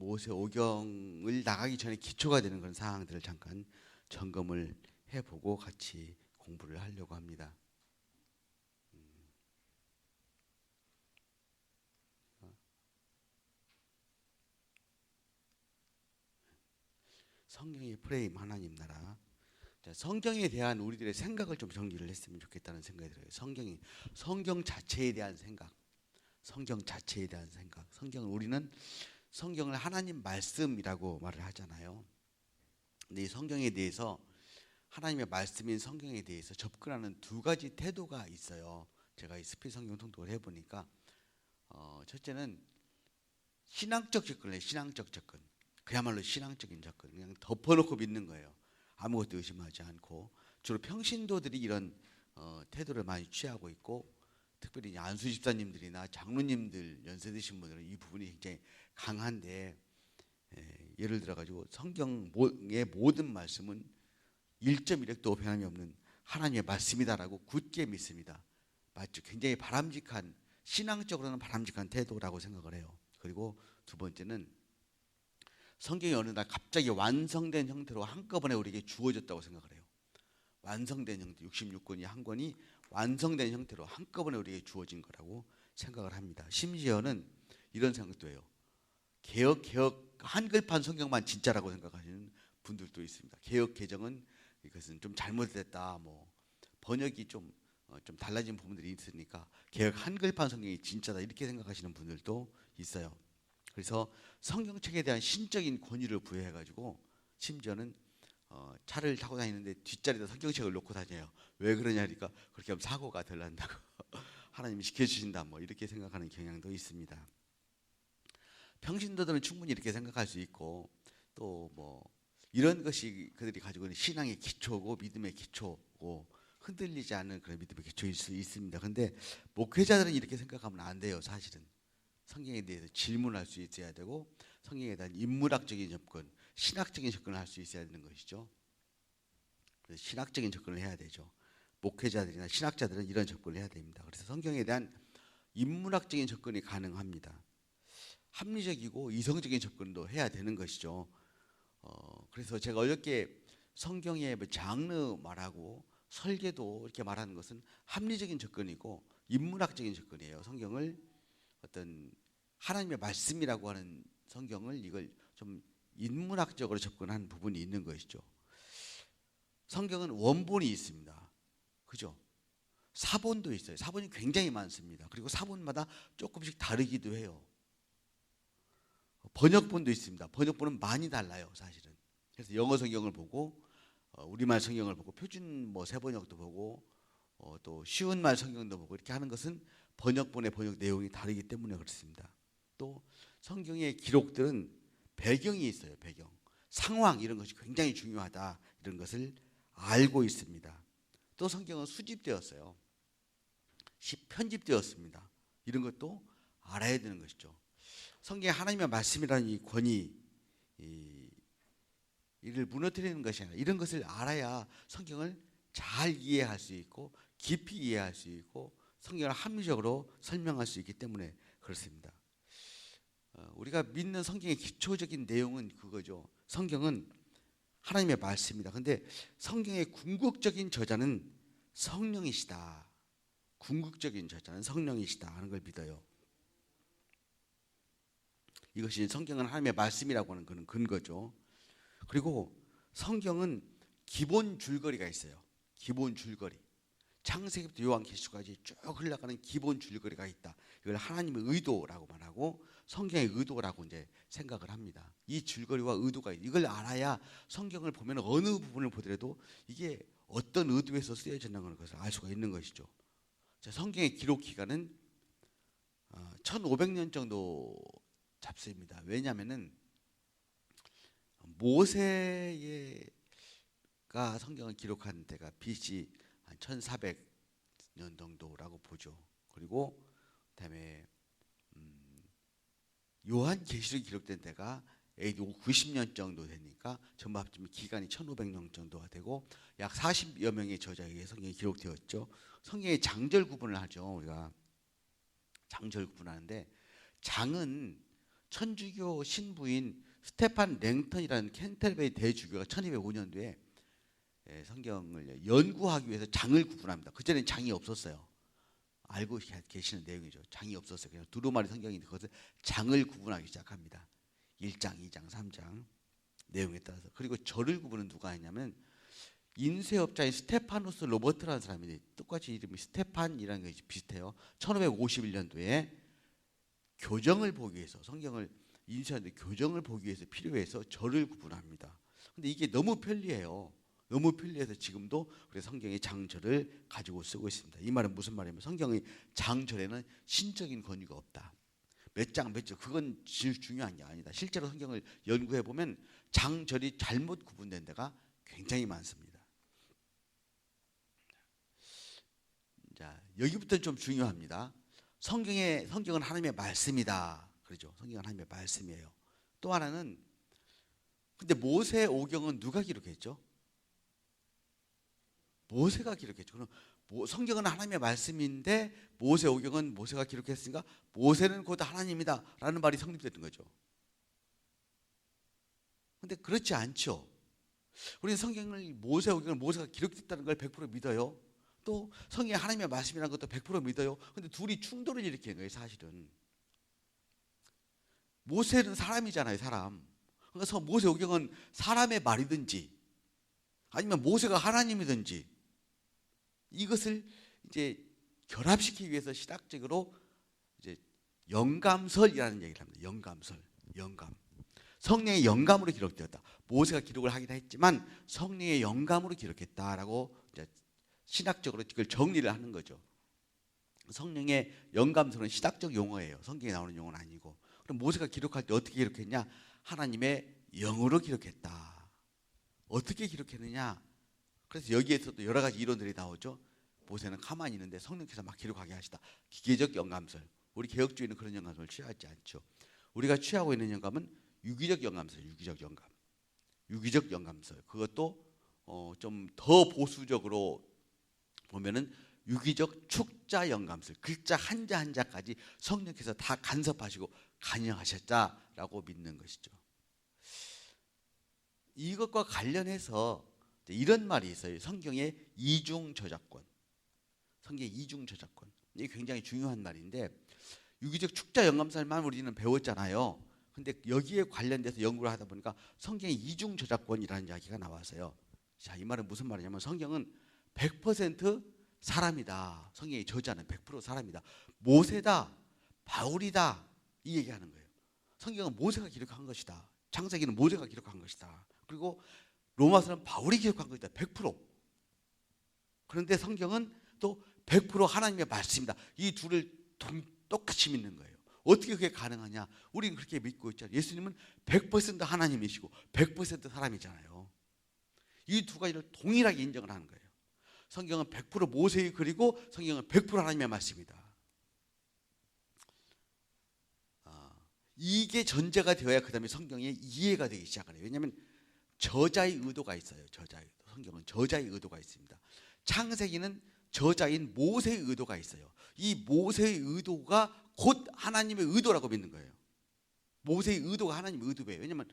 모세 오경을 나가기 전에 기초가 되는 그런 사항들을 잠깐 점검을 해보고 같이 공부를 하려고 합니다. 성경의 프레임 하나님 나라. 자, 성경에 대한 우리들의 생각을 좀 정리를 했으면 좋겠다는 생각이 들어요. 성경 자체에 대한 생각. 성경 자체에 대한 생각. 우리는 성경을 하나님 말씀이라고 말을 하잖아요. 근데 이 성경에 대해서 하나님의 말씀인 성경에 대해서 접근하는 두 가지 태도가 있어요. 제가 이 스피드 성경 통독을 해보니까 첫째는 신앙적 접근을 해요. 신앙적 접근. 그야말로 신앙적인 접근. 그냥 덮어놓고 믿는 거예요. 아무것도 의심하지 않고. 주로 평신도들이 이런 태도를 많이 취하고 있고, 특별히 안수 집사님들이나 장로님들 연세 드신 분들은 이 부분이 굉장히 강한데, 예를 들어 가지고 성경의 모든 말씀은 1.1획도 변함이 없는 하나님의 말씀이다라고 굳게 믿습니다. 맞죠? 굉장히 바람직한, 신앙적으로는 바람직한 태도라고 생각을 해요. 그리고 두 번째는 성경이 어느 날 갑자기 완성된 형태로 한꺼번에 우리에게 주어졌다고 생각을 해요. 완성된 형태, 66권이 한 권이 완성된 형태로 한꺼번에 우리에게 주어진 거라고 생각을 합니다. 심지어는 이런 생각도 해요. 개역 한글판 성경만 진짜라고 생각하시는 분들도 있습니다. 개역 개정은 이것은 좀 잘못됐다, 뭐 번역이 좀 달라진 부분들이 있으니까 개역 한글판 성경이 진짜다 이렇게 생각하시는 분들도 있어요. 그래서 성경책에 대한 신적인 권위를 부여해가지고 심지어는 차를 타고 다니는데 뒷자리에다 성경책을 놓고 다녀요. 왜 그러냐 하니까 그렇게 하면 사고가 덜 난다고 하나님이 지켜주신다 뭐 이렇게 생각하는 경향도 있습니다. 평신도들은 충분히 이렇게 생각할 수 있고 또 뭐 이런 것이 그들이 가지고 있는 신앙의 기초고 믿음의 기초고 흔들리지 않는 그런 믿음의 기초일 수 있습니다. 그런데 목회자들은 이렇게 생각하면 안 돼요. 사실은 성경에 대해서 질문할 수 있어야 되고 성경에 대한 인문학적인 접근, 신학적인 접근을 할 수 있어야 되는 것이죠. 그래서 신학적인 접근을 해야 되죠. 목회자들이나 신학자들은 이런 접근을 해야 됩니다. 그래서 성경에 대한 인문학적인 접근이 가능합니다. 합리적이고 이성적인 접근도 해야 되는 것이죠. 그래서 제가 어저께 성경의 장르 말하고 설계도 이렇게 말하는 것은 합리적인 접근이고 인문학적인 접근이에요. 성경을 어떤 하나님의 말씀이라고 하는 성경을 이걸 좀 인문학적으로 접근한 부분이 있는 것이죠. 성경은 원본이 있습니다. 그죠? 사본도 있어요. 사본이 굉장히 많습니다. 그리고 사본마다 조금씩 다르기도 해요. 번역본도 있습니다. 번역본은 많이 달라요, 사실은. 그래서 영어 성경을 보고 우리말 성경을 보고 표준 뭐 세번역도 보고 또 쉬운 말 성경도 보고 이렇게 하는 것은 번역본의 번역 내용이 다르기 때문에 그렇습니다. 또 성경의 기록들은 배경이 있어요. 배경, 상황 이런 것이 굉장히 중요하다 이런 것을 알고 있습니다. 또 성경은 수집되었어요. 편집되었습니다. 이런 것도 알아야 되는 것이죠. 성경에 하나님의 말씀이라는 이 권위, 이를 무너뜨리는 것이 아니라 이런 것을 알아야 성경을 잘 이해할 수 있고 깊이 이해할 수 있고 성경을 합리적으로 설명할 수 있기 때문에 그렇습니다. 우리가 믿는 성경의 기초적인 내용은 그거죠. 성경은 하나님의 말씀입니다. 그런데 성경의 궁극적인 저자는 성령이시다. 궁극적인 저자는 성령이시다 하는 걸 믿어요. 이것이 성경은 하나님의 말씀이라고 하는 그런 근거죠. 그리고 성경은 기본 줄거리가 있어요. 기본 줄거리. 창세기부터 요한계시록까지 쭉 흘러가는 기본 줄거리가 있다. 이걸 하나님의 의도라고 말하고 성경의 의도라고 이제 생각을 합니다. 이 줄거리와 의도가 이걸 알아야 성경을 보면 어느 부분을 보더라도 이게 어떤 의도에서 쓰여졌는 것을 알 수가 있는 것이죠. 성경의 기록 기간은 1500년 정도 잡습니다. 왜냐하면은 모세가 성경을 기록한 때가 BC 한 1400년 정도라고 보죠. 그리고 그다음에 요한계시록이 기록된 때가 AD 90년 정도 되니까 전부 합치면 기간이 1500년 정도가 되고 약 40여 명의 저자에게 성경이 기록되었죠. 성경의 장절 구분을 하죠. 우리가 장절 구분하는데 장은 천주교 신부인 스테판 랭턴이라는 캔터베리 대주교가 1205년도에 성경을 연구하기 위해서 장을 구분합니다. 그전엔 장이 없었어요. 알고 계시는 내용이죠. 장이 없었어요. 그냥 두루마리 성경인데 그것을 장을 구분하기 시작합니다. 1장, 2장, 3장 내용에 따라서. 그리고 절을 구분은 누가 했냐면 인쇄업자인 스테파누스 로버트라는 사람인데 똑같이 이름이 스테판이라는 게 비슷해요. 1551년도에 교정을 보기 위해서 성경을 인쇄하는데 교정을 보기 위해서 필요해서 절을 구분합니다. 근데 이게 너무 편리해요. 너무 편리해서 지금도 우리 성경의 장절을 가지고 쓰고 있습니다. 이 말은 무슨 말이냐면 성경의 장절에는 신적인 권위가 없다. 몇 장 몇 절 그건 중요한 게 아니다. 실제로 성경을 연구해 보면 장절이 잘못 구분된 데가 굉장히 많습니다. 자, 여기부터 좀 중요합니다. 성경은 하나님의 말씀이다. 그렇죠? 성경은 하나님의 말씀이에요. 또 하나는 근데 모세 오경은 누가 기록했죠? 모세가 기록했죠. 그럼 성경은 하나님의 말씀인데 모세 오경은 모세가 기록했으니까 모세는 곧 하나님이다 라는 말이 성립됐던 거죠. 근데 그렇지 않죠. 우리는 성경을 모세 오경을 모세가 기록됐다는 걸 100% 믿어요. 또 성경이 하나님의 말씀이라는 것도 100% 믿어요. 근데 둘이 충돌을 일으키는 거예요. 사실은 모세는 사람이잖아요. 사람. 그래서 모세 오경은 사람의 말이든지 아니면 모세가 하나님이든지 이것을 이제 결합시키기 위해서 신학적으로 이제 영감설이라는 얘기를 합니다. 영감. 성령의 영감으로 기록되었다. 모세가 기록을 하긴 했지만 성령의 영감으로 기록했다라고 이제 신학적으로 그걸 정리를 하는 거죠. 성령의 영감설은 신학적 용어예요. 성경에 나오는 용어는 아니고. 그럼 모세가 기록할 때 어떻게 기록했냐? 하나님의 영으로 기록했다. 어떻게 기록했느냐? 그래서 여기에서도 여러 가지 이론들이 나오죠. 모세는 가만히 있는데 성령께서 막 기록하게 하시다. 기계적 영감설. 우리 개혁주의는 그런 영감설을 취하지 않죠. 우리가 취하고 있는 영감은 유기적 영감설, 유기적 영감설. 그것도 좀 더 보수적으로 보면은 유기적 축자 영감설. 글자 한자 한자까지 성령께서 다 간섭하시고 간여하셨다라고 믿는 것이죠. 이것과 관련해서 이런 말이 있어요. 성경의 이중 저작권. 성경의 이중 저작권. 이게 굉장히 중요한 말인데 유기적 축자 영감설만 우리는 배웠잖아요. 근데 여기에 관련돼서 연구를 하다 보니까 성경의 이중 저작권이라는 이야기가 나와서요. 자, 이 말은 무슨 말이냐면 성경은 100% 사람이다. 성경의 저자는 100% 사람이다. 모세다, 바울이다. 이 얘기하는 거예요. 성경은 모세가 기록한 것이다. 창세기는 모세가 기록한 것이다. 그리고 로마서는 바울이 기록한 것이다. 100%. 그런데 성경은 또 100% 하나님의 말씀이다. 이 둘을 똑같이 믿는 거예요. 어떻게 그게 가능하냐? 우리는 그렇게 믿고 있잖아요. 예수님은 100% 하나님이시고 100% 사람이잖아요. 이 두 가지를 동일하게 인정을 하는 거예요. 성경은 100% 모세의 글이고 성경은 100% 하나님의 말씀이다. 이게 전제가 되어야 그 다음에 성경의 이해가 되기 시작하네요. 왜냐하면 저자의 의도가 있어요. 성경은 저자의 의도가 있습니다. 창세기는 저자인 모세의 의도가 있어요. 이 모세의 의도가 곧 하나님의 의도라고 믿는 거예요. 모세의 의도가 하나님의 의도예요. 왜냐하면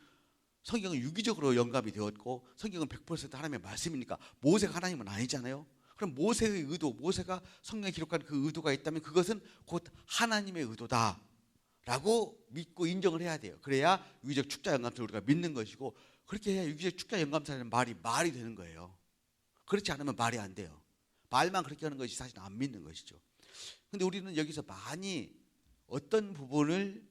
성경은 유기적으로 영감이 되었고 성경은 100% 하나님의 말씀이니까 모세가 하나님은 아니잖아요. 그럼 모세의 의도, 모세가 성경에 기록한 그 의도가 있다면 그것은 곧 하나님의 의도다 라고 믿고 인정을 해야 돼요. 그래야 유기적 축자 영감설을 우리가 믿는 것이고 그렇게 해야 유기적 축자 영감설은 말이 되는 거예요. 그렇지 않으면 말이 안 돼요. 말만 그렇게 하는 것이 사실 안 믿는 것이죠. 근데 우리는 여기서 많이 어떤 부분을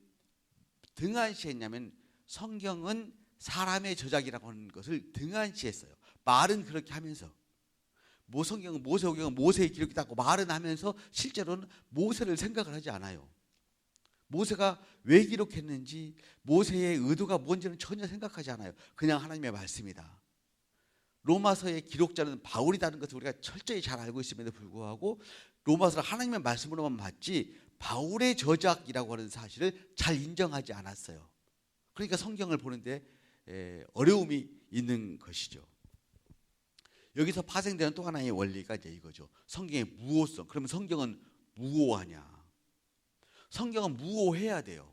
등한시했냐면 성경은 사람의 저작이라고 하는 것을 등한시했어요. 말은 그렇게 하면서 성경은 모세오경은 모세의 기록이다고 말은 하면서 실제로는 모세를 생각을 하지 않아요. 모세가 왜 기록했는지 모세의 의도가 뭔지는 전혀 생각하지 않아요. 그냥 하나님의 말씀이다. 로마서의 기록자는 바울이라는 것을 우리가 철저히 잘 알고 있음에도 불구하고 로마서를 하나님의 말씀으로만 봤지 바울의 저작이라고 하는 사실을 잘 인정하지 않았어요. 그러니까 성경을 보는데 어려움이 있는 것이죠. 여기서 파생되는 또 하나의 원리가 이제 이거죠. 성경의 무오성. 그러면 성경은 무오하냐? 성경은 무오해야 돼요.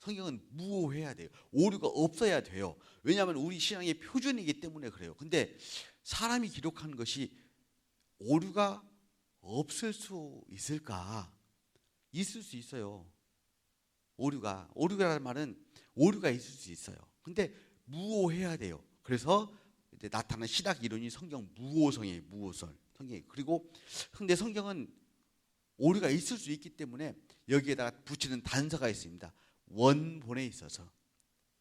성경은 무오해야 돼요. 오류가 없어야 돼요. 왜냐하면 우리 신앙의 표준이기 때문에 그래요. 근데 사람이 기록한 것이 오류가 없을 수 있을까? 있을 수 있어요. 오류라는 말은 오류가 있을 수 있어요. 근데 무오해야 돼요. 그래서 이제 나타난 신학 이론이 성경 무오성이에요. 무오성. 성경이. 그리고 근데 성경은 오류가 있을 수 있기 때문에 여기에다가 붙이는 단서가 있습니다. 원본에 있어서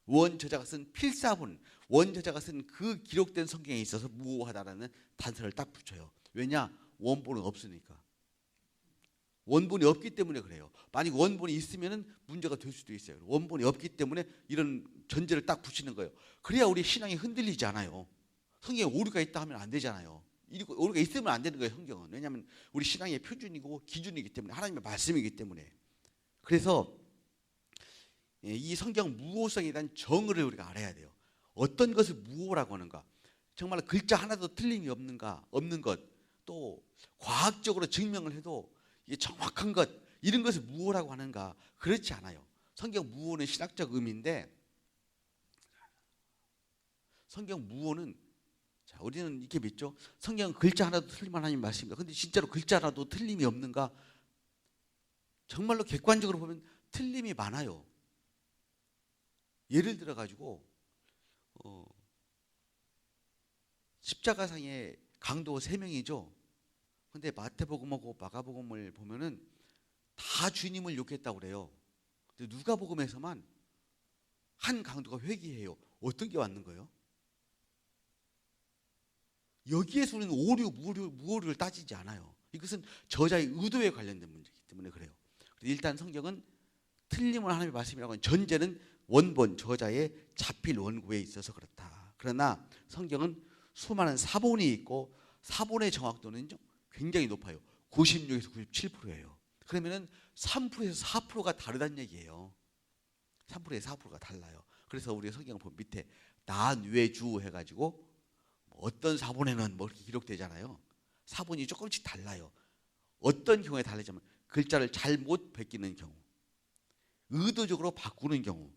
원저자가 쓴 필사본, 원저자가 쓴 그 기록된 성경에 있어서 무오하다라는 단서를 딱 붙여요. 왜냐? 원본은 없으니까. 원본이 없기 때문에 그래요. 만약 원본이 있으면 문제가 될 수도 있어요. 원본이 없기 때문에 이런 전제를 딱 붙이는 거예요. 그래야 우리 신앙이 흔들리지 않아요. 성경에 오류가 있다 하면 안 되잖아요. 오류가 있으면 안 되는 거예요, 성경은. 왜냐하면 우리 신앙의 표준이고 기준이기 때문에, 하나님의 말씀이기 때문에. 그래서 이 성경 무오성에 대한 정의를 우리가 알아야 돼요. 어떤 것을 무오라고 하는가? 정말 글자 하나도 틀림이 없는 것, 또 과학적으로 증명을 해도 이게 정확한 것, 이런 것을 무오라고 하는가? 그렇지 않아요. 성경 무오는 신학적 의미인데, 성경 무오는, 자, 우리는 이렇게 믿죠. 성경은 글자 하나도 틀림 하나님 말씀입니다. 근데 진짜로 글자 하나도 틀림이 없는가? 정말로 객관적으로 보면 틀림이 많아요. 예를 들어 가지고 십자가상의 강도 3명이죠. 근데 마태복음하고 마가복음을 보면은 다 주님을 욕했다고 그래요. 근데 누가복음에서만 한 강도가 회개해요. 어떤 게 맞는 거예요? 여기에서 우리는 무오류를 따지지 않아요. 이것은 저자의 의도에 관련된 문제이기 때문에 그래요. 일단 성경은 틀림을 하나님의 말씀이라고 하는 전제는 원본 저자의 자필 원고에 있어서 그렇다. 그러나 성경은 수많은 사본이 있고 사본의 정확도는 굉장히 높아요. 96에서 97%예요. 그러면은 3%에서 4%가 다르다는 얘기예요. 3%에서 4%가 달라요. 그래서 우리가 성경을 보면 밑에 나뇌주 해가지고 어떤 사본에는 뭐 이렇게 기록되잖아요. 사본이 조금씩 달라요. 어떤 경우에 다르냐면 글자를 잘못 베끼는 경우, 의도적으로 바꾸는 경우,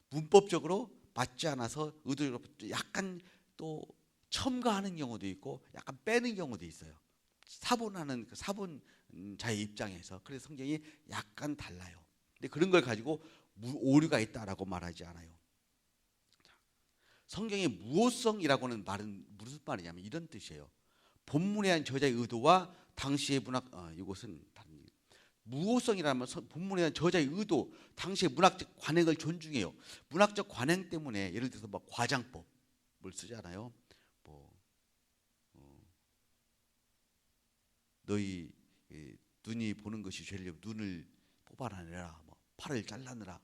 문법적으로 맞지 않아서 의도적으로 약간 또 첨가하는 경우도 있고 약간 빼는 경우도 있어요. 사본하는 그 사본자의 입장에서. 그래서 성경이 약간 달라요. 근데 그런 걸 가지고 오류가 있다라고 말하지 않아요. 성경의 무오성이라고는 말은 무슨 말이냐면 이런 뜻이에요. 본문에 한 저자의 의도와 당시의 문학, 이것은 다른 얘기. 무오성이라면 본문에 한 저자의 의도, 당시의 문학적 관행을 존중해요. 문학적 관행 때문에 예를 들어서 뭐 과장법을 쓰잖아요. 너희 눈이 보는 것이 죄려면 눈을 뽑아내라, 뭐 팔을 잘라내라.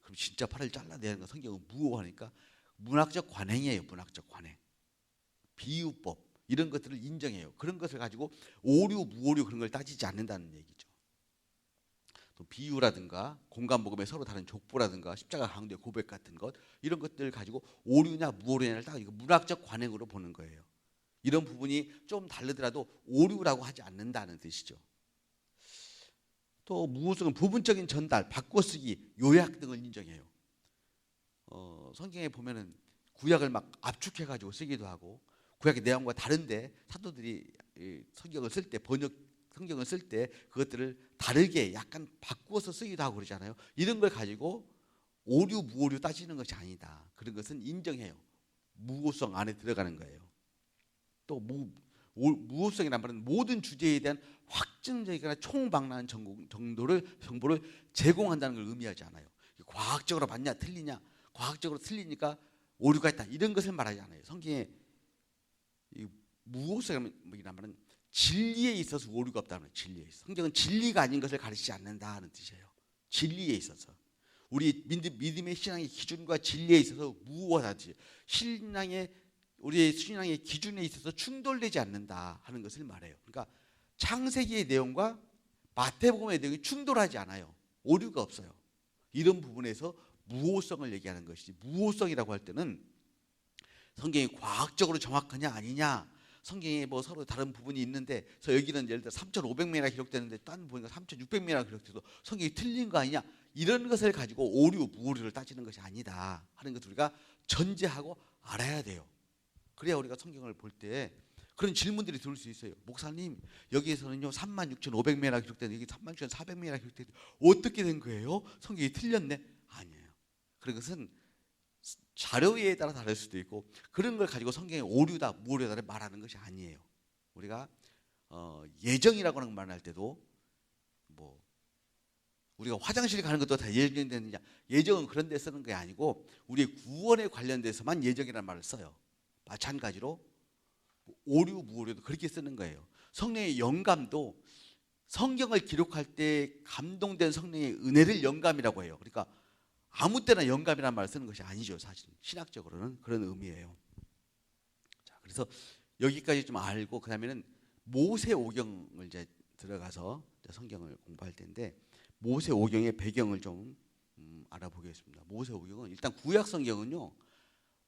그럼 진짜 팔을 잘라내는 거 성경은 무오하니까 문학적 관행이에요. 문학적 관행, 비유법 이런 것들을 인정해요. 그런 것을 가지고 오류, 무오류 그런 걸 따지지 않는다는 얘기죠. 또 비유라든가 공간복음의 서로 다른 족보라든가 십자가 강도의 고백 같은 것 이런 것들을 가지고 오류냐 무오류냐를 딱 문학적 관행으로 보는 거예요. 이런 부분이 좀 다르더라도 오류라고 하지 않는다는 뜻이죠. 또 무오성은 부분적인 전달, 바꿔쓰기, 요약 등을 인정해요. 성경에 보면은 구약을 막 압축해가지고 쓰기도 하고 구약의 내용과 다른데 사도들이 성경을 쓸 때 성경을 쓸 때 그것들을 다르게 약간 바꾸어서 쓰기도 하고 그러잖아요. 이런 걸 가지고 오류 무오류 따지는 것이 아니다. 그런 것은 인정해요. 무오성 안에 들어가는 거예요. 또 무오성이란 말은 모든 주제에 대한 확증적이거나 총망라한 정보를 제공한다는 걸 의미하지 않아요. 과학적으로 맞냐 틀리냐, 과학적으로 틀리니까 오류가 있다 이런 것을 말하지 않아요. 성경에 무오성이란 말은 진리에 있어서 오류가 없다는 거예요. 진리에 있어서. 성경은 진리가 아닌 것을 가르치지 않는다는 뜻이에요. 진리에 있어서. 우리 믿음의 신앙의 기준과 진리에 있어서 무오하다지 우리의 신앙의 기준에 있어서 충돌되지 않는다 하는 것을 말해요. 그러니까 창세기의 내용과 마태복음의 내용이 충돌하지 않아요. 오류가 없어요. 이런 부분에서 무오성을 얘기하는 것이지, 무오성이라고 할 때는 성경이 과학적으로 정확하냐 아니냐, 성경에 뭐 서로 다른 부분이 있는데 여기는 예를 들어 3,500명이나 기록되는데 딴 보니까 3,600명이나 기록돼도 성경이 틀린 거 아니냐, 이런 것을 가지고 오류 무오류를 따지는 것이 아니다 하는 것을 우리가 전제하고 알아야 돼요. 그래야 우리가 성경을 볼 때 그런 질문들이 들을 수 있어요. 목사님, 여기에서는요 36,500명이나 기록되는데 여기 36,400명이나 기록되는데 어떻게 된 거예요? 성경이 틀렸네? 아니에요. 그런 것은 자료에 따라 다를 수도 있고, 그런 걸 가지고 성경의 오류다 무오류다를 말하는 것이 아니에요. 우리가 예정이라고 하는 말을 할 때도 뭐 우리가 화장실 가는 것도 다 예정이 되느냐, 예정은 그런 데 쓰는 게 아니고 우리의 구원에 관련돼서만 예정이라는 말을 써요. 마찬가지로 오류 무오류도 그렇게 쓰는 거예요. 성령의 영감도 성경을 기록할 때 감동된 성령의 은혜를 영감이라고 해요. 그러니까 아무 때나 영감이라는 말을 쓰는 것이 아니죠. 사실 신학적으로는 그런 의미예요. 자, 그래서 여기까지 좀 알고 그다음에는 모세오경을 이제 들어가서 이제 성경을 공부할 텐데, 모세오경의 배경을 좀 알아보겠습니다. 모세오경은 일단 구약 성경은요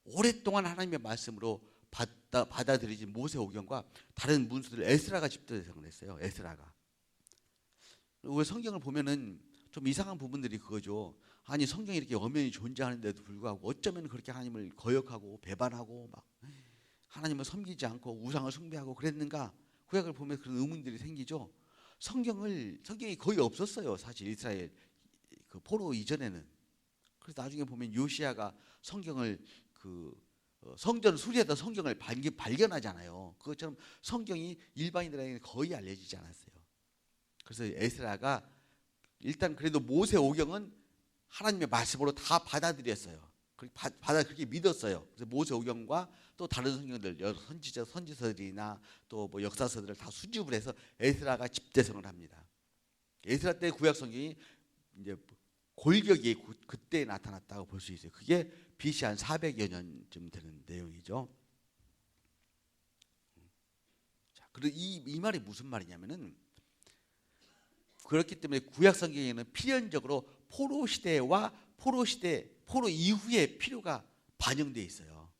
오랫동안 하나님의 말씀으로 받아들이진 모세오경과 다른 문서들 에스라가 집대성을 했어요. 에스라가. 왜 성경을 보면은 좀 이상한 부분들이 그거죠. 아니 성경이 이렇게 엄연히 존재하는데도 불구하고 어쩌면 그렇게 하나님을 거역하고 배반하고 막 하나님을 섬기지 않고 우상을 숭배하고 그랬는가? 구약을 보면 그런 의문들이 생기죠. 성경이 거의 없었어요. 사실 이스라엘 그 포로 이전에는. 그래서 나중에 보면 요시야가 성경을 성전을 수리하다 성경을 발견하잖아요. 그것처럼 성경이 일반인들에게 거의 알려지지 않았어요. 그래서 에스라가 일단 그래도 모세오경은 하나님의 말씀으로 다 받아들였어요. 그렇게 믿었어요. 그래서 모세오경과 또 다른 성경들, 여러 선지서들이나 또 뭐 역사서들을 다 수집을 해서 에스라가 집대성을 합니다. 에스라 때 구약 성경이 이제 골격이 그때 나타났다고 볼 수 있어요. 그게 BC 한 400여 년쯤 되는 내용이죠. 자, 그리고 이 말이 무슨 말이냐면은, 그렇기 때문에 구약 성경에는 필연적으로 포로 시대와 포로 이후의 필요가 반영되어 있어요.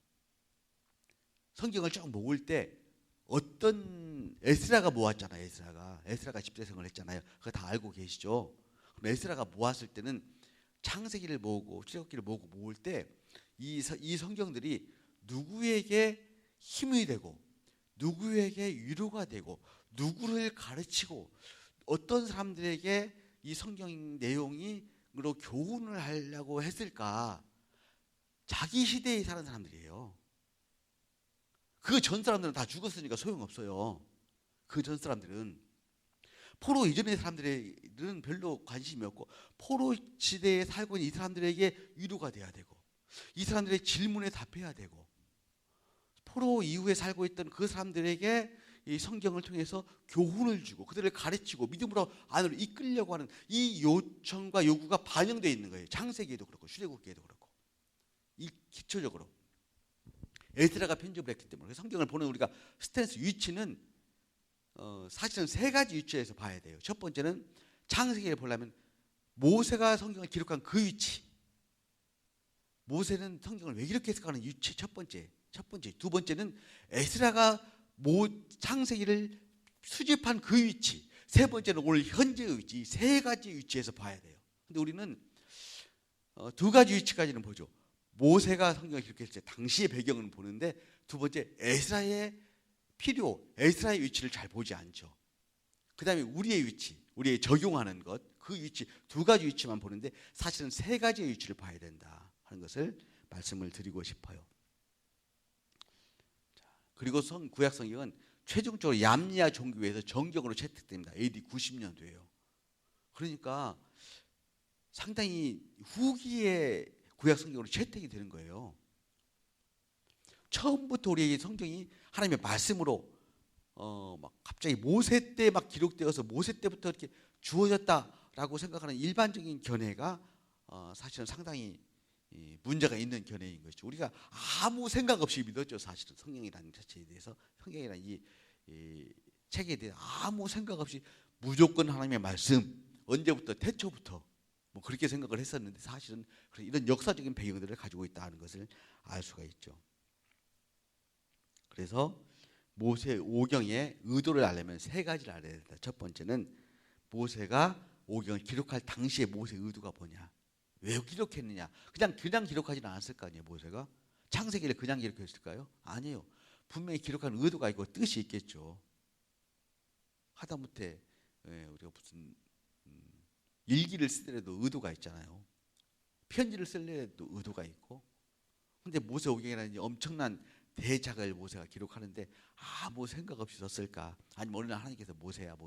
성경을 쭉 모을 때 어떤 에스라가 모았잖아요. 에스라가 집대성을 했잖아요. 그거 다 알고 계시죠? 그럼 에스라가 모았을 때는 창세기를 모으고 출애굽기를 모을 때 이 성경들이 누구에게 힘이 되고 누구에게 위로가 되고 누구를 가르치고 어떤 사람들에게 이 성경 내용으로 교훈을 하려고 했을까? 자기 시대에 사는 사람들이에요. 그 전 사람들은 다 죽었으니까 소용없어요. 그 전 사람들은. 포로 이전의 사람들은 별로 관심이 없고, 포로 시대에 살고 있는 이 사람들에게 위로가 돼야 되고, 이 사람들의 질문에 답해야 되고, 포로 이후에 살고 있던 그 사람들에게 이 성경을 통해서 교훈을 주고 그들을 가르치고 믿음으로 안으로 이끌려고 하는 이 요청과 요구가 반영되어 있는 거예요. 창세기에도 그렇고 출애굽기에도 그렇고. 이 기초적으로 에스라가 편집을 했기 때문에 성경을 보는 우리가 스탠스 위치는 사실은 세 가지 위치에서 봐야 돼요. 첫 번째는 창세기를 보려면 모세가 성경을 기록한 그 위치, 모세는 성경을 왜 기록했을까 하는 위치, 첫 번째. 두 번째는 에스라가 창세기를 수집한 그 위치, 세 번째는 오늘 현재의 위치. 이 세 가지 위치에서 봐야 돼요. 근데 우리는 두 가지 위치까지는 보죠. 모세가 성경을 기록했을 때 당시의 배경을 보는데, 두 번째 에스라의 위치를 잘 보지 않죠. 그 다음에 우리의 위치, 우리의 적용하는 것, 그 위치, 두 가지 위치만 보는데 사실은 세 가지의 위치를 봐야 된다 하는 것을 말씀을 드리고 싶어요. 그리고 구약 성경은 최종적으로 얌리아 종교에서 정경으로 채택됩니다. AD 90년도예요. 그러니까 상당히 후기에 구약 성경으로 채택이 되는 거예요. 처음부터 우리 성경이 하나님의 말씀으로 막 갑자기 모세 때 막 기록되어서 모세 때부터 이렇게 주어졌다라고 생각하는 일반적인 견해가 사실은 상당히 문제가 있는 견해인 것이죠. 우리가 아무 생각 없이 믿었죠. 사실은 성경이라는 자체에 대해서, 성경이라는 이 책에 대해 아무 생각 없이 무조건 하나님의 말씀, 언제부터 태초부터 뭐 그렇게 생각을 했었는데 사실은 이런 역사적인 배경들을 가지고 있다는 것을 알 수가 있죠. 그래서 모세 오경의 의도를 알려면 세 가지를 알아야 된다. 첫 번째는 모세가 오경을 기록할 당시에 모세의 의도가 뭐냐, 왜 기록했느냐. 그냥 기록하지는 않았을 거 아니에요. 모세가 창세기를 그냥 기록했을까요? 아니에요. 분명히 기록한 의도가 있고 뜻이 있겠죠. 하다못해 우리가 무슨 일기를 쓰더라도 의도가 있잖아요. 편지를 쓸래도 의도가 있고. 근데 모세 오경이라는 엄청난 대작을 모세가 기록하는데 아무 생각 없이 썼을까? 아니면 어느 날 하나님께서 모세야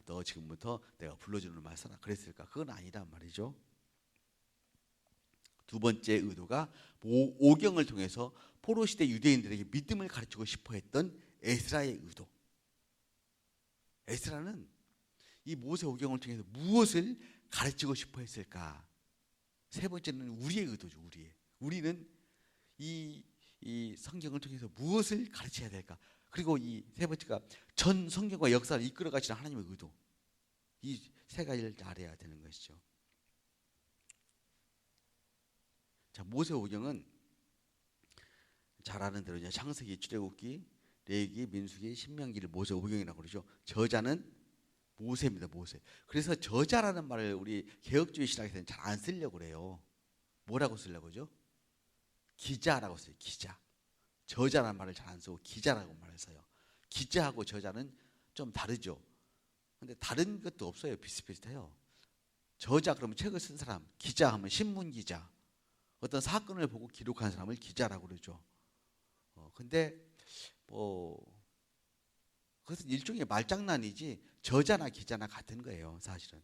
너 지금부터 내가 불러주는 말 써라 그랬을까? 그건 아니란 말이죠. 두 번째 의도가 오경을 통해서 포로 시대 유대인들에게 믿음을 가르치고 싶어 했던 에스라의 의도. 에스라는 이 모세 오경을 통해서 무엇을 가르치고 싶어 했을까? 세 번째는 우리의 의도죠. 우리는 이 성경을 통해서 무엇을 가르쳐야 될까? 그리고 이 세 번째가 전 성경과 역사를 이끌어 가시는 하나님의 의도. 이 세 가지를 알아야 되는 것이죠. 자, 모세 오경은 잘 아는 대로 이제 창세기, 출애굽기, 레위기, 민수기, 신명기를 모세 오경이라고 그러죠. 저자는 모세입니다. 모세. 그래서 저자라는 말을 우리 개혁주의 신학에서는 잘 안 쓰려고 그래요. 뭐라고 쓰려고 그러죠? 기자라고 써요. 기자. 저자라는 말을 잘 안 쓰고 기자라고 말을 써요. 기자하고 저자는 좀 다르죠. 근데 다른 것도 없어요. 비슷비슷해요. 저자 그러면 책을 쓴 사람, 기자 하면 신문 기자. 어떤 사건을 보고 기록한 사람을 기자라고 그러죠. 근데 그것은 일종의 말장난이지 저자나 기자나 같은 거예요. 사실은.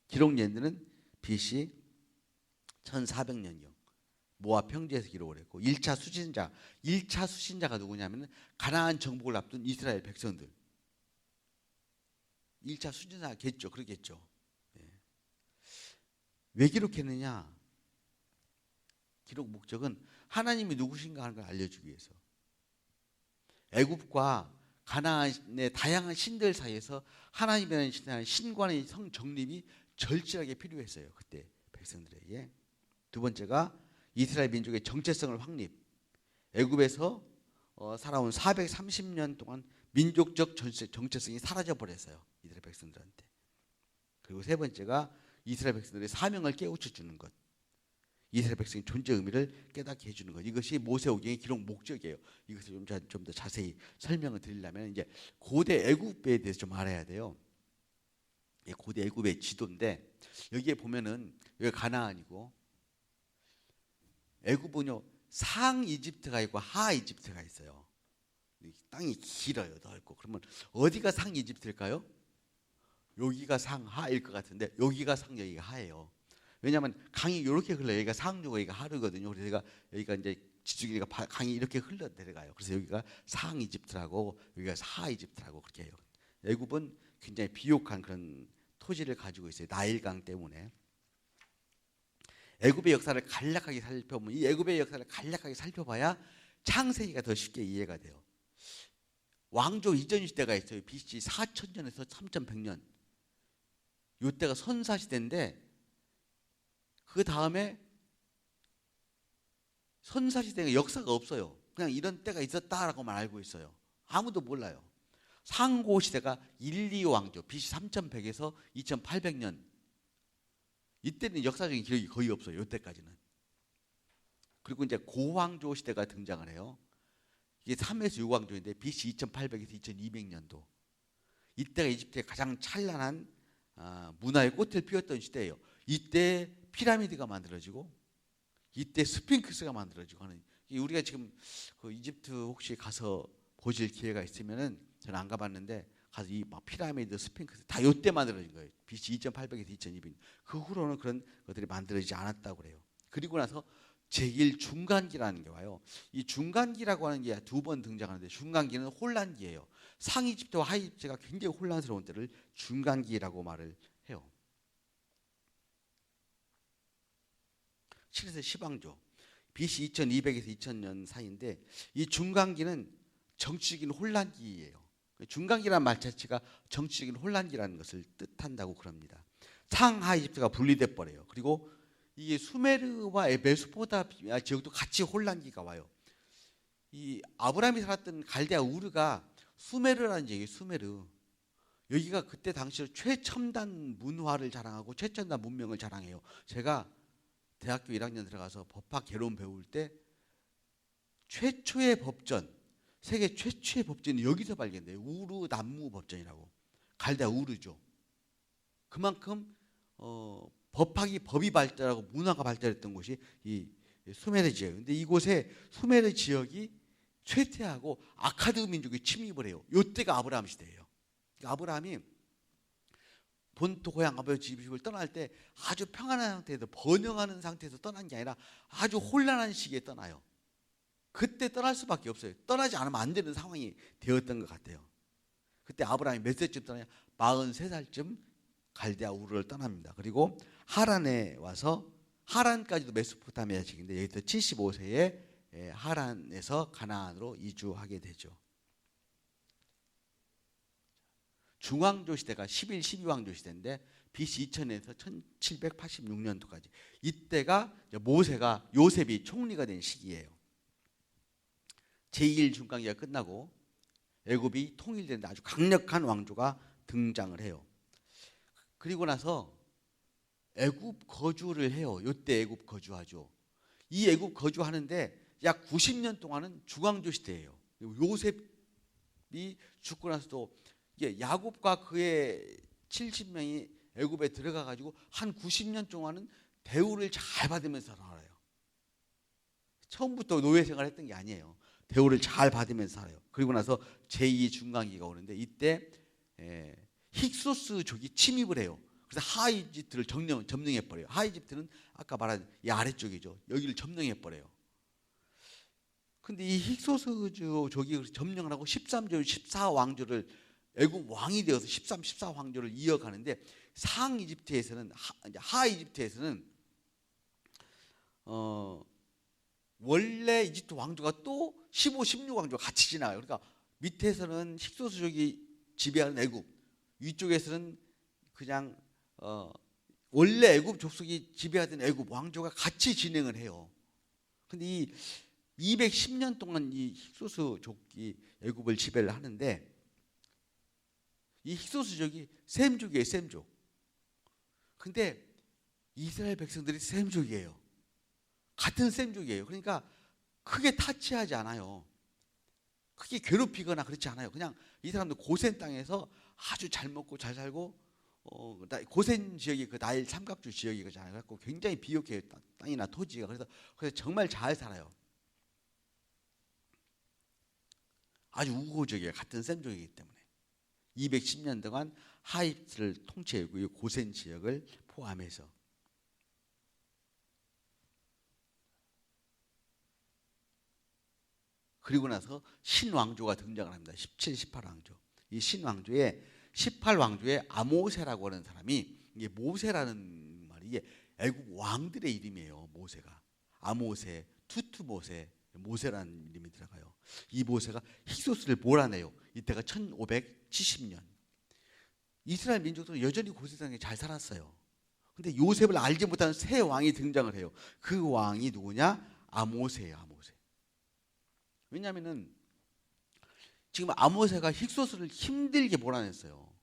기록 연도는 BC 1400년경 모압 평지에서 기록을 했고 1차 수신자가 누구냐면 가나안 정복을 앞둔 이스라엘 백성들. 1차 수신자겠죠. 그러겠죠. 왜 기록했느냐? 기록 목적은 하나님이 누구신가 하는 걸 알려주기 위해서. 애굽과 가나안의 다양한 신들 사이에서 하나님이라는 신관의 성정립이 절실하게 필요했어요. 그때 백성들에게. 두 번째가 이스라엘 민족의 정체성을 확립. 애굽에서 살아온 430년 동안 민족적 정체성이 사라져 버렸어요. 이스라엘 백성들한테. 그리고 세 번째가 이스라엘 백성들의 사명을 깨우쳐 주는 것. 이스라엘 백성의 존재 의미를 깨닫게 해주는 것. 이것이 모세 오경의 기록 목적이에요. 이것을 좀 더 자세히 설명을 드리려면 이제 고대 애굽에 대해서 좀 알아야 돼요. 고대 애굽의 지도인데 여기에 보면은 여기 가나안이고 애굽은요 상 이집트가 있고 하 이집트가 있어요. 땅이 길어요, 넓고. 그러면 어디가 상 이집트일까요? 여기가 상하일 것 같은데 여기가 상, 여기가 하예요. 왜냐하면 강이 이렇게 흘러요. 여기가 상류고 여기가 하류거든요. 그래서 여기가 이제 지중해가 강이 이렇게 흘러 내려가요. 그래서 여기가 상 이집트라고 여기가 하 이집트라고 그렇게 해요. 애굽은 굉장히 비옥한 그런 토지를 가지고 있어요. 나일강 때문에. 애굽의 역사를 간략하게 살펴보면 이 애굽의 역사를 간략하게 살펴봐야 창세기가 더 쉽게 이해가 돼요. 왕조 이전 시대가 있어요. BC 4000년에서 3100년. 이때가 선사 시대인데 그 다음에 선사 시대가 역사가 없어요. 그냥 이런 때가 있었다라고만 알고 있어요. 아무도 몰라요. 상고 시대가 1, 2왕조 BC 3100에서 2800년. 이때는 역사적인 기록이 거의 없어요. 이때까지는. 그리고 이제 고왕조 시대가 등장을 해요. 이게 3에서 6왕조인데 BC 2800에서 2200년도. 이때가 이집트의 가장 찬란한 문화의 꽃을 피웠던 시대예요. 이때 피라미드가 만들어지고 이때 스핑크스가 만들어지고 하는. 우리가 지금 그 이집트 혹시 가서 보실 기회가 있으면은 저는 안 가봤는데 가서 이 막 피라미드, 스핑크스 다 이때 만들어진 거예요. BC 2800에서 2200. 그 후로는 그런 것들이 만들어지지 않았다고 그래요. 그리고 나서 제1 중간기라는 게 와요. 이 중간기라고 하는 게 두 번 등장하는데 중간기는 혼란기예요. 상이집트와 하이집트가 굉장히 혼란스러운 때를 중간기라고 말을 해요. 7에서 10왕조 BC 2200에서 2000년 사이인데 이 중간기는 정치적인 혼란기예요. 중간기라는 말 자체가 정치적인 혼란기라는 것을 뜻한다고 그럽니다. 상하 이집트가 분리돼 버려요. 그리고 이게 수메르와 메소포타미아 지역도 같이 혼란기가 와요. 이 아브라함이 살았던 갈대아 우르가 수메르라는 얘기, 수메르. 여기가 그때 당시로 최첨단 문화를 자랑하고 최첨단 문명을 자랑해요. 제가 대학교 1학년 들어가서 법학 개론 배울 때 최초의 법전, 세계 최초의 법전이 여기서 발견돼요. 우르 남무 법전이라고. 갈대아 우르죠. 그만큼 법이 발달하고 문화가 발달했던 곳이 이 수메르 지역. 근데 이곳에 수메르 지역이 쇠퇴하고 아카드 민족이 침입을 해요. 이때가 아브라함 시대예요. 아브라함이 본토 고향 아버지 집을 떠날 때 아주 평안한 상태에서 번영하는 상태에서 떠난 게 아니라 아주 혼란한 시기에 떠나요. 그때 떠날 수밖에 없어요. 떠나지 않으면 안 되는 상황이 되었던 것 같아요. 그때 아브라함이 몇 세쯤 떠나냐? 43살쯤 갈대아 우르를 떠납니다. 그리고 하란에 와서, 하란까지도 메소포타미아 지역인데 여기서 75세에 하란에서 가나안으로 이주하게 되죠. 중왕조 시대가 12왕조 시대인데 BC 2000에서 1786년도까지 이때가 모세가 요셉이 총리가 된 시기예요. 제1중간기가 끝나고 애굽이 통일되는데 아주 강력한 왕조가 등장을 해요. 그리고 나서 애굽 거주를 해요. 이때 애굽 거주하죠. 이 애굽 거주하는데 약 90년 동안은 중왕조 시대예요. 요셉이 죽고 나서도 야곱과 그의 70명이 애굽에 들어가 가지고 한 90년 동안은 대우를 잘 받으면서 살아요. 처음부터 노예 생활을 했던 게 아니에요. 대우를 잘 받으면서 살아요. 그리고 나서 제2중간기가 오는데 이때 힉소스족이 침입을 해요. 그래서 하이집트를 점령해버려요. 하이집트는 아까 말한 이 아래쪽이죠. 여기를 점령해버려요. 근데 이 힉소스족이 점령을 하고 13조, 14왕조를 애굽 왕이 되어서 13, 14왕조를 이어가는데 상이집트에서는, 하이집트에서는 원래 이집트 왕조가 또 15, 16왕조가 같이 지나가요. 그러니까 밑에서는 힉소스족이 지배하는 애굽, 위쪽에서는 그냥 원래 애굽 족속이 지배하던 애굽 왕조가 같이 진행을 해요. 근데 이 210년 동안 이 힉소스족이 애굽을 지배를 하는데 이 힉소스족이 셈족이에요, 셈족. 근데 이스라엘 백성들이 셈족이에요. 같은 셈족이에요. 그러니까 크게 타치하지 않아요. 크게 괴롭히거나 그렇지 않아요. 그냥 이 사람들 고센 땅에서 아주 잘 먹고 잘 살고, 고센 지역이 그 나일 삼각주 지역이잖아요. 그래서 굉장히 비옥해요, 땅이나 토지가. 그래서 정말 잘 살아요. 아주 우호적이에요. 같은 셈족이기 때문에. 210년 동안 하이집트를 통치하고 이 고센 지역을 포함해서. 그리고 나서 신왕조가 등장을 합니다. 17, 18왕조. 이 신왕조에 18왕조에 아모세라고 하는 사람이, 이게 모세라는 말이 이게 애국 왕들의 이름이에요. 모세가 아모세, 투투모세, 모세라는 이름이 들어가요. 이 모세가 힉소스를 몰아내요. 이때가 1570년. 이스라엘 민족들은 여전히 고센 땅에 잘 살았어요. 근데 요셉을 알지 못하는 새 왕이 등장을 해요. 그 왕이 누구냐? 아모세예요. 아모세. 왜냐하면은 지금 아모세가 힉소스를 힘들게 몰아냈어요.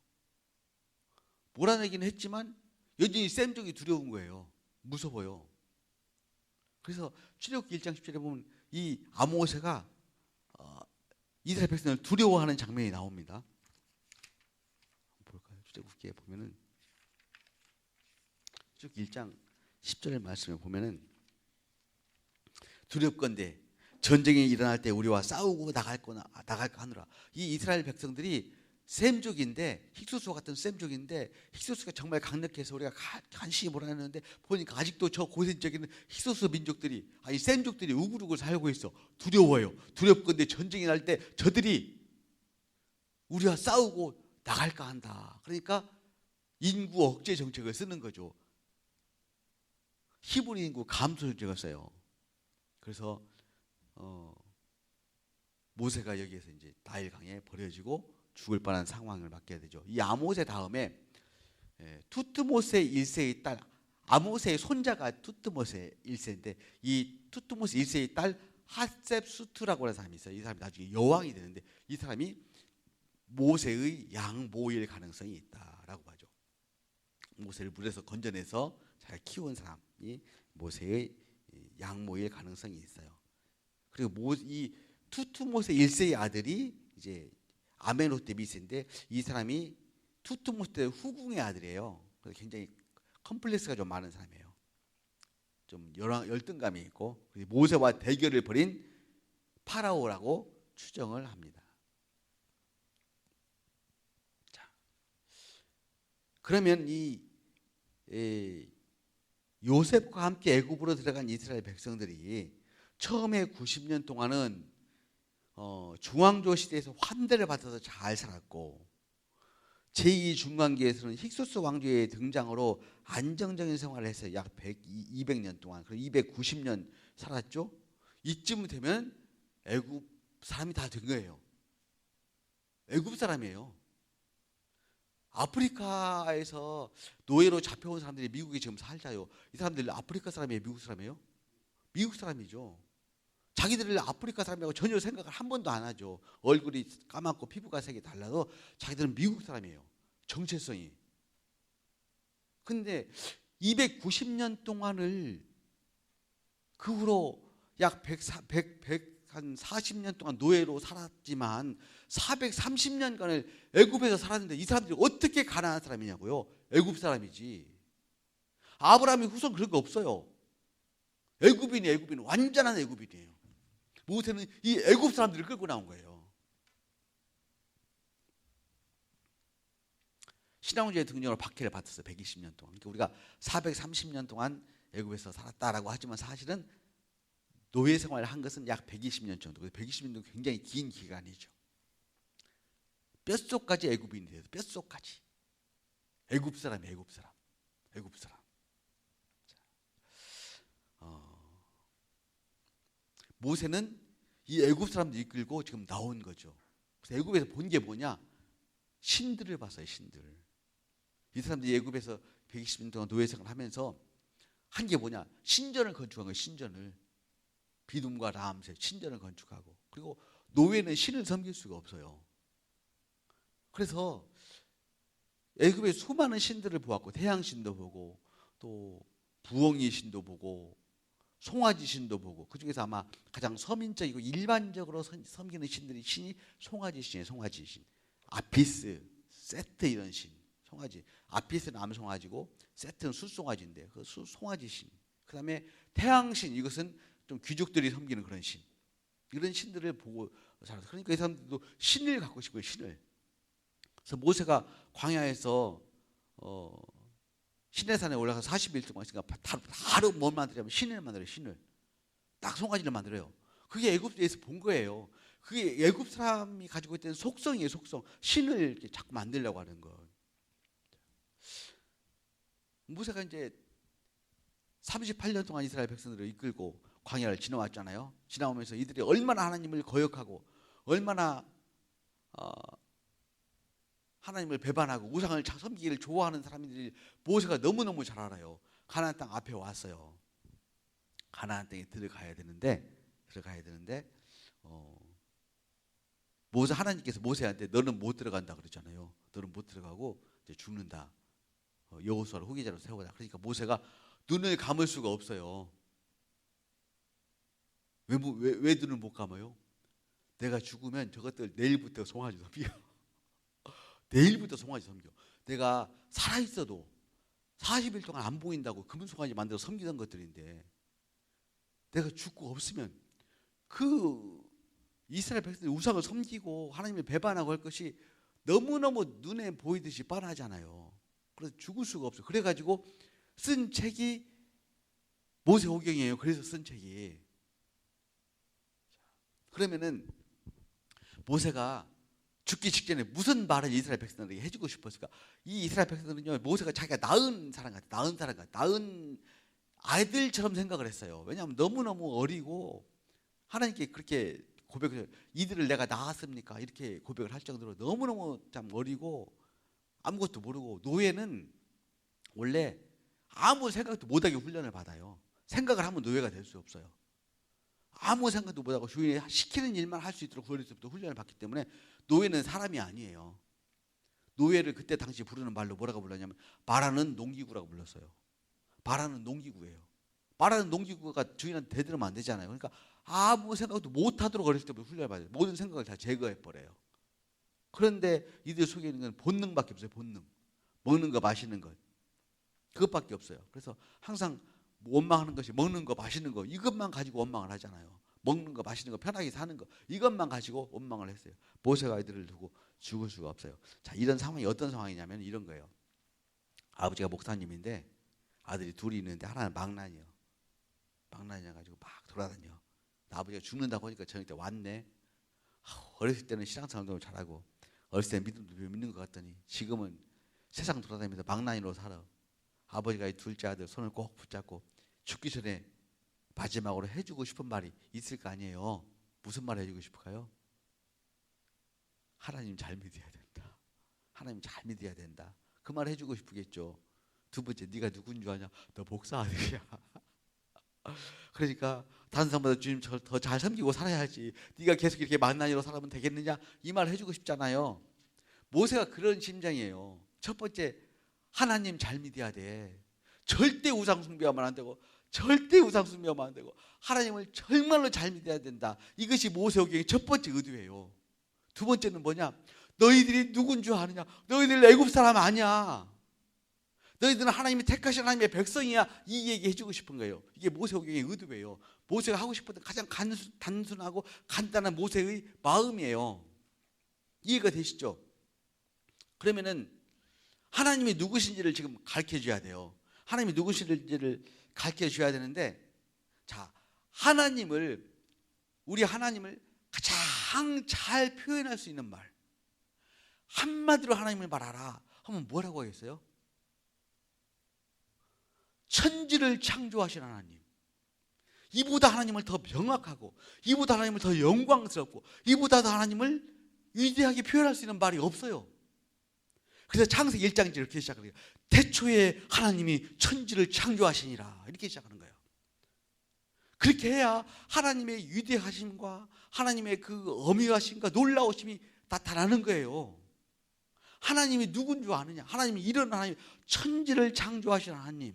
몰아내긴 했지만 여전히 셈족이 두려운 거예요. 무서워요. 그래서 출애굽기 1장 10절에 보면 이 아모세가 이스라엘 백성을 두려워하는 장면이 나옵니다. 볼까요? 출애굽기에 보면은 출애굽기 1장 10절 말씀에 보면은 두렵건대 전쟁이 일어날 때 우리와 싸우고 나갈까 하느라. 이 이스라엘 백성들이 셈족인데, 힉소스와 같은 셈족인데, 힉소스가 정말 강력해서 우리가 간신히 몰아내는데 보니까 아직도 저 고센 지역에는 힉소스 민족들이, 아니 셈족들이 우글우글 살고 있어. 두려워요. 두렵건대 전쟁이 날 때 저들이 우리와 싸우고 나갈까 한다. 그러니까 인구 억제 정책을 쓰는 거죠. 히브리 인구 감소 정책을 써요. 그래서 모세가 여기에서 이제 나일강에 버려지고 죽을 뻔한 상황을 맞게 되죠. 이 아모세 다음에 투트모세 1세의 딸, 아모세의 손자가 투트모세 1세인데 이 투트모세 1세의 딸 하셉수트라고 하는 사람이 있어요. 이 사람이 나중에 여왕이 되는데 이 사람이 모세의 양모일 가능성이 있다라고 봐죠. 모세를 물에서 건져내서 잘 키운 사람이 모세의 양모일 가능성이 있어요. 그리고 이 투투모세 1세의 아들이 이제 아메노테비스인데, 이 사람이 투투모세 후궁의 아들이에요. 그래서 굉장히 컴플렉스가 좀 많은 사람이에요. 좀 열등감이 있고, 모세와 대결을 벌인 파라오라고 추정을 합니다. 자, 그러면 이 요셉과 함께 애굽으로 들어간 이스라엘 백성들이 처음에 90년 동안은 중왕조 시대에서 환대를 받아서 잘 살았고, 제2 중간기에서는 힉소스 왕조의 등장으로 안정적인 생활을 했어요. 약 200년 동안. 그리고 290년 살았죠. 이쯤 되면 애굽 사람이 다 된 거예요. 애굽 사람이에요. 아프리카에서 노예로 잡혀온 사람들이 미국에 지금 살자요. 이 사람들 아프리카 사람이에요, 미국 사람이에요? 미국 사람이죠. 자기들을 아프리카 사람이라고 전혀 생각을 한 번도 안 하죠. 얼굴이 까맣고 피부가 색이 달라도 자기들은 미국 사람이에요. 정체성이. 근데 290년 동안을 그 후로 약 140년 동안 노예로 살았지만 430년간을 애굽에서 살았는데, 이 사람들이 어떻게 가난한 사람이냐고요? 애굽 사람이지. 아브라함의 후손 그런 거 없어요. 애굽인 완전한 애굽인이에요. 모세는 이 애굽 사람들을 끌고 나온 거예요. 신앙주의 등령으로 박해를 받았어요. 120년 동안. 그러니까 우리가 430년 동안 애굽에서 살았다라고 하지만 사실은 노예 생활을 한 것은 약 120년 정도. 120년도 굉장히 긴 기간이죠. 뼛속까지 애굽인이 돼서, 뼛속까지. 애굽 사람이에요, 애굽 사람. 애굽 사람. 모세는 이 애굽 사람들 이끌고 지금 나온 거죠. 그래서 애굽에서 본 게 뭐냐? 신들을 봤어요, 신들. 이 사람들이 애굽에서 120년 동안 노예 생활을 하면서 한 게 뭐냐? 신전을 건축한 거예요, 신전을. 비둠과 라암셋 신전을 건축하고, 그리고 노예는 신을 섬길 수가 없어요. 그래서 애굽의 수많은 신들을 보았고, 태양신도 보고, 또 부엉이 신도 보고, 송아지 신도 보고, 그 중에서 아마 가장 서민적이고 일반적으로 섬기는 신이 송아지 신이에요. 송아지 신. 아피스, 세트 이런 신. 송아지. 아피스는 암송아지고 세트는 숫송아지인데, 그 송아지 신. 그 다음에 태양신, 이것은 좀 귀족들이 섬기는 그런 신. 이런 신들을 보고 살았어요. 그러니까 이 사람들도 신을 갖고 싶어요, 신을. 그래서 모세가 광야에서 시내산에 올라가서 40일 동안 있으니까 바로 뭘 만들냐면 신을 만들어요, 신을. 딱 송아지를 만들어요. 그게 애굽에서 본 거예요. 그게 애굽 사람이 가지고 있던 속성이에요, 속성. 신을 이렇게 자꾸 만들려고 하는 거. 모세가 이제 38년 동안 이스라엘 백성들을 이끌고 광야를 지나왔잖아요. 지나오면서 이들이 얼마나 하나님을 거역하고, 얼마나 하나님을 배반하고 우상을 섬기기를 좋아하는 사람들이 모세가 너무너무 잘 알아요. 가나안 땅 앞에 왔어요. 가나안 땅에 들어가야 되는데 모세, 하나님께서 모세한테 너는 못 들어간다 그랬잖아요. 너는 못 들어가고 이제 죽는다. 여호수아를 후계자로 세우다. 그러니까 모세가 눈을 감을 수가 없어요. 왜 눈을 못 감아요? 내가 죽으면 저것들 내일부터 송아지 섬겨. 내일부터 송아지 섬겨. 내가 살아있어도 40일 동안 안 보인다고 금은 송아지 만들어 섬기던 것들인데, 내가 죽고 없으면 그 이스라엘 백성들이 우상을 섬기고 하나님을 배반하고 할 것이 너무너무 눈에 보이듯이 뻔하잖아요. 그래서 죽을 수가 없어요. 그래가지고 쓴 책이 모세오경이에요. 그래서 쓴 책이. 그러면은 모세가 죽기 직전에 무슨 말을 이스라엘 백성들에게 해주고 싶었을까? 이 이스라엘 백성들은요, 모세가 자기가 낳은 사람 같아, 낳은 아이들처럼 생각을 했어요. 왜냐하면 너무너무 어리고 하나님께 그렇게 고백을, 이들을 내가 낳았습니까? 이렇게 고백을 할 정도로 너무너무 참 어리고 아무것도 모르고, 노예는 원래 아무 생각도 못하게 훈련을 받아요. 생각을 하면 노예가 될 수 없어요. 아무 생각도 못하고 주인이 시키는 일만 할 수 있도록 어릴 때부터 훈련을 받기 때문에 노예는 사람이 아니에요. 노예를 그때 당시 부르는 말로 뭐라고 불렀냐면 말하는 농기구라고 불렀어요. 말하는 농기구예요. 말하는 농기구가 주인한테 대들으면 안 되잖아요. 그러니까 아무 생각도 못하도록 어렸을 때부터 훈련을 받아요. 모든 생각을 다 제거해버려요. 그런데 이들 속에 있는 건 본능밖에 없어요. 본능. 먹는 거 마시는 것. 그것밖에 없어요. 그래서 항상 원망하는 것이 먹는 거 마시는 거 이것만 가지고 원망을 하잖아요. 먹는 거 마시는 거 편하게 사는 거 이것만 가지고 원망을 했어요. 모세가 아이들을 두고 죽을 수가 없어요. 자, 이런 상황이 어떤 상황이냐면 이런 거예요. 아버지가 목사님인데 아들이 둘이 있는데 하나는 망난이요. 망난이어가지고 막 돌아다녀. 아버지가 죽는다고 하니까 저녁 때 왔네. 어렸을 때는 신앙생활도 잘하고 어렸을 때 믿음도 믿는 것 같더니 지금은 세상 돌아다니면서 망난이로 살아. 아버지가 이 둘째 아들 손을 꼭 붙잡고 죽기 전에 마지막으로 해주고 싶은 말이 있을 거 아니에요. 무슨 말 해주고 싶을까요? 하나님 잘 믿어야 된다. 하나님 잘 믿어야 된다. 그 말 해주고 싶겠죠. 두 번째, 네가 누군 줄 아냐? 너 목사 아들이야. 그러니까 다른 사람보다 주님 더 잘 섬기고 살아야지. 네가 계속 이렇게 만난이로 살아면 되겠느냐? 이 말 해주고 싶잖아요. 모세가 그런 심정이에요. 첫 번째, 하나님 잘 믿어야 돼. 절대 우상 숭배하면 안 되고 절대 우상 숭배하면 안 되고 하나님을 정말로 잘 믿어야 된다. 이것이 모세오경의 첫 번째 의도예요. 두 번째는 뭐냐? 너희들이 누군 줄 아느냐? 너희들 애굽 사람 아니야. 너희들은 하나님이 택하신 하나님의 백성이야. 이 얘기 해주고 싶은 거예요. 이게 모세오경의 의도예요. 모세가 하고 싶었던 가장 단순하고 간단한 모세의 마음이에요. 이해가 되시죠? 그러면은 하나님이 누구신지를 지금 가르쳐줘야 돼요. 하나님이 누구신지를 가르쳐줘야 되는데, 자, 우리 하나님을 가장 잘 표현할 수 있는 말, 한마디로 하나님을 말하라 하면 뭐라고 하겠어요? 천지를 창조하신 하나님. 이보다 하나님을 더 명확하고 이보다 하나님을 더 영광스럽고 이보다 더 하나님을 위대하게 표현할 수 있는 말이 없어요. 그래서 창세기 1장이 이렇게 시작해요. 태초에 하나님이 천지를 창조하시니라. 이렇게 시작하는 거예요. 그렇게 해야 하나님의 위대하심과 하나님의 그 어미하심과 놀라우심이 나타나는 거예요. 하나님이 누군 줄 아느냐? 하나님이 이런 하나님, 천지를 창조하신 하나님,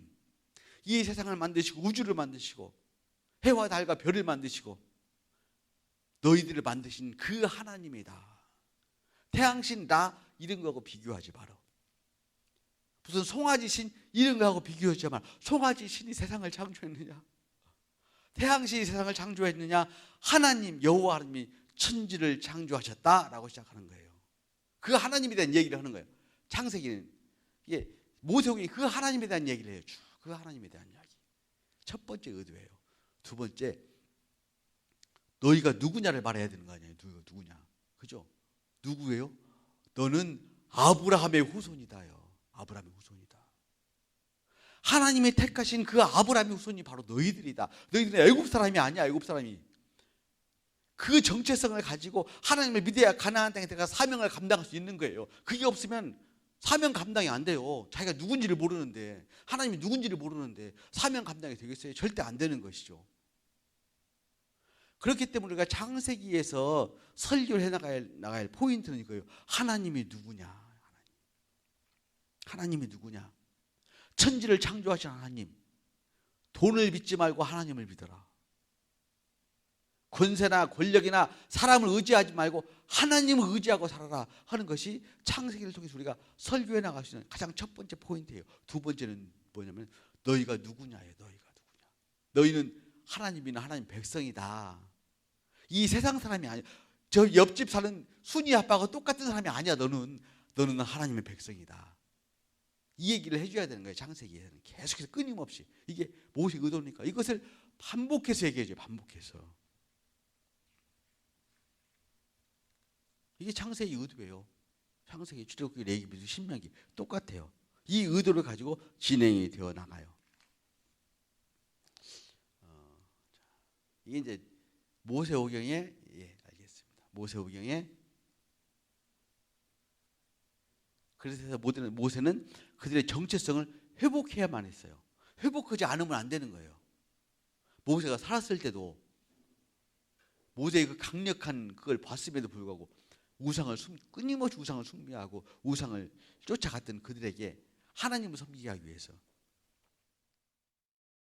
이 세상을 만드시고 우주를 만드시고 해와 달과 별을 만드시고 너희들을 만드신 그 하나님이다. 태양신 나 이런 거하고 비교하지 마라. 무슨 송아지 신 이런 거하고 비교하지 마라. 송아지 신이 세상을 창조했느냐? 태양신이 세상을 창조했느냐? 하나님 여호와 하나님이 천지를 창조하셨다라고 시작하는 거예요. 그 하나님에 대한 얘기를 하는 거예요. 창세기는 이게 모세오경이 그 하나님에 대한 얘기를 해요. 그 하나님에 대한 이야기. 첫 번째 의도예요. 두 번째, 너희가 누구냐를 말해야 되는 거 아니에요. 누구냐? 그죠? 누구예요? 너는 아브라함의 후손이다요. 아브라함의 후손이다. 하나님이 택하신 그 아브라함의 후손이 바로 너희들이다. 너희들은 애굽 사람이 아니야. 애굽 사람이. 그 정체성을 가지고 하나님을 믿어야 가나안 땅에 들어가 사명을 감당할 수 있는 거예요. 그게 없으면 사명 감당이 안 돼요. 자기가 누군지를 모르는데, 하나님이 누군지를 모르는데 사명 감당이 되겠어요? 절대 안 되는 것이죠. 그렇기 때문에 우리가 창세기에서 설교를 해나가야 할 포인트는 이거예요. 하나님이 누구냐? 하나님이 누구냐? 천지를 창조하신 하나님. 돈을 믿지 말고 하나님을 믿어라. 권세나 권력이나 사람을 의지하지 말고 하나님을 의지하고 살아라 하는 것이 창세기를 통해서 우리가 설교해 나갈 수 있는 가장 첫 번째 포인트예요. 두 번째는 뭐냐면 너희가 누구냐예요. 너희가 누구냐. 너희는 하나님이나 하나님 백성이다. 이 세상 사람이 아니야. 저 옆집 사는 순이 아빠가 똑같은 사람이 아니야. 너는 하나님의 백성이다. 이 얘기를 해줘야 되는 거예요. 창세기에는 계속해서 끊임없이. 이게 무엇이 의도니까 이것을 반복해서 얘기해줘요. 반복해서. 이게 창세기 의도예요. 창세기, 출애굽기, 레위기, 신명기 똑같아요. 이 의도를 가지고 진행이 되어 나가요. 이게 이제 모세오경의 알겠습니다. 모세오경의 그래서 모세는 그들의 정체성을 회복해야만 했어요. 회복하지 않으면 안 되는 거예요. 모세가 살았을 때도 모세의 그 강력한 그걸 봤음에도 불구하고 끊임없이 우상을 숭배하고 우상을 쫓아갔던 그들에게 하나님을 섬기게 하기 위해서